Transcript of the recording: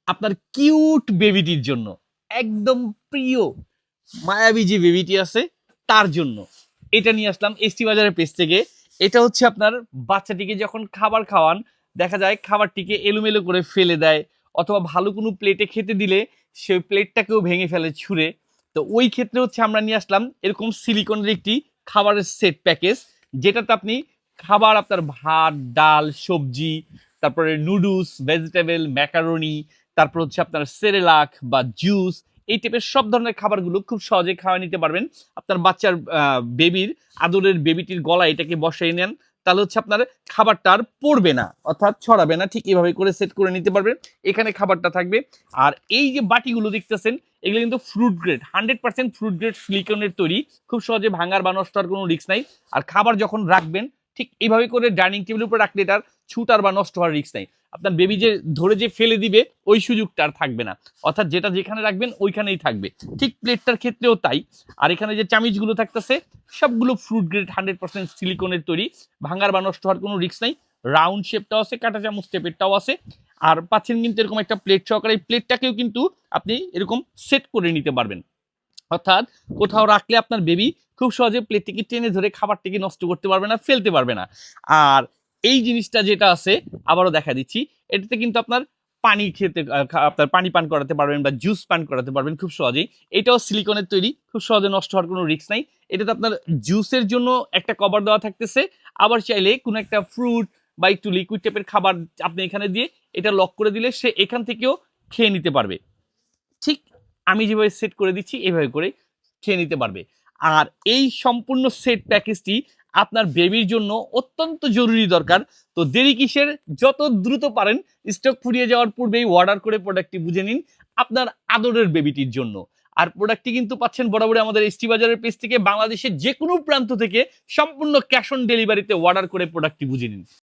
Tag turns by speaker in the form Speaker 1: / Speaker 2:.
Speaker 1: আপনার কিউট বেবিটির জন্য, একদম প্রিয় মায়াবী যে বেবিটি আছে তার জন্য এটা নিয়ে আসলাম এসটি বাজারের পেজ থেকে। এটা হচ্ছে আপনার বাচ্চাটিকে যখন খাবার খাওয়ান, দেখা যায় খাবারটিকে এলোমেলো করে ফেলে দেয়, অথবা ভালো কোনো প্লেটে খেতে দিলে সেই প্লেটটাকেও ভেঙে ফেলে ছুঁড়ে। তো ওই ক্ষেত্রে হচ্ছে আমরা নিয়ে আসলাম এরকম সিলিকনের একটি খাবারের সেট প্যাকেজ, যেটাতে আপনি খাবার আপনার ভাত, ডাল, সবজি, তারপরে নুডলস, ভেজিটেবল, ম্যাকারনি, তারপর হচ্ছে আপনার সেরেলাক বা জুস, এই টাইপের সব ধরনের খাবারগুলো খুব সহজে খাওয়া নিতে পারবেন। আপনার বাচ্চার বেবির আদরের বেবিটির গলায় এটাকে বসাই নেন, তাহলে হচ্ছে আপনার খাবারটা আর পড়বে না, অর্থাৎ ছড়াবে না। ঠিক এভাবে করে সেট করে নিতে পারবেন, এখানে খাবারটা থাকবে। আর এই যে বাটিগুলো দেখতেছেন, এগুলো কিন্তু ফ্রুট গ্রেড, 100% ফ্রুট গ্রেড সিলিকনের তৈরি, খুব সহজে ভাঙার বা নষ্ট হওয়ার কোনো রিস্ক নাই। আর খাবার যখন রাখবেন ঠিক এইভাবে করে ডাইনিং টেবিলের উপর রাখলে এটার ছুটার বা নষ্ট হওয়ার রিস্ক নাই। আপনার বেবি যে ধরে যে ফেলে দিবে ওই সুযোগটা আর থাকবে না, অর্থাৎ যেটা যেখানে রাখবেন ওইখানেই থাকবে। ঠিক প্লেটটার ক্ষেত্রেও তাই। আর এখানে যে চামিচগুলো থাকতেছে সবগুলো ফ্রুট গ্রেড 100% সিলিকনের তৈরি, ভাঙার বা নষ্ট হওয়ার কোনো রিস্ক নাই। রাউন্ড শেপটাও আছে, কাঁটা চামচ টেপেরটাও আছে। আর পাচ্ছেন কিন্তু এরকম একটা প্লেট সহকারে, এই প্লেটটাকেও কিন্তু আপনি এরকম সেট করে নিতে পারবেন, অর্থাৎ কোথাও রাখলে আপনার বেবি খুব সহজে প্লেটটিকে টেনে ধরে খাবারটিকে নষ্ট করতে পারবে না, ফেলতে পারবে না। আর এই জিনিসটা যেটা আছে আবারও দেখা দিচ্ছি, এটাতে কিন্তু আপনার পানি খেতে আপনার পানি পান করাতে পারবেন বা জুস পান করাতে পারবেন খুব সহজেই। এটাও সিলিকনের তৈরি, খুব সহজে নষ্ট হওয়ার কোনো রিস্ক নাই। এটাতে আপনার জুসের জন্য একটা কভার দেওয়া থাকতেছে, আবার চাইলে কোনো একটা ফ্রুট বা একটু লিকুইড টাইপের খাবার আপনি এখানে দিয়ে এটা লক করে দিলে সে এখান থেকেও খেয়ে নিতে পারবে। ঠিক আমি যেভাবে সেট করে দিচ্ছি এভাবে করে খেয়ে নিতে পারবে। আর এই সম্পূর্ণ সেট প্যাকেজটি আপনার বেবির জন্য অত্যন্ত জরুরি দরকার। তো দেরি কিসের, যত দ্রুত পারেন স্টক ফুরিয়ে যাওয়ার পূর্বেই অর্ডার করে প্রোডাক্টটি বুঝে নিন আপনার আদরের বেবিটির জন্য। আর প্রোডাক্টটি কিন্তু পাচ্ছেন বরাবরই আমাদের এসটি বাজারের পেজ থেকে, বাংলাদেশের যে কোনো প্রান্ত থেকে সম্পূর্ণ ক্যাশ অন ডেলিভারিতে অর্ডার করে প্রোডাক্টটি বুঝে নিন।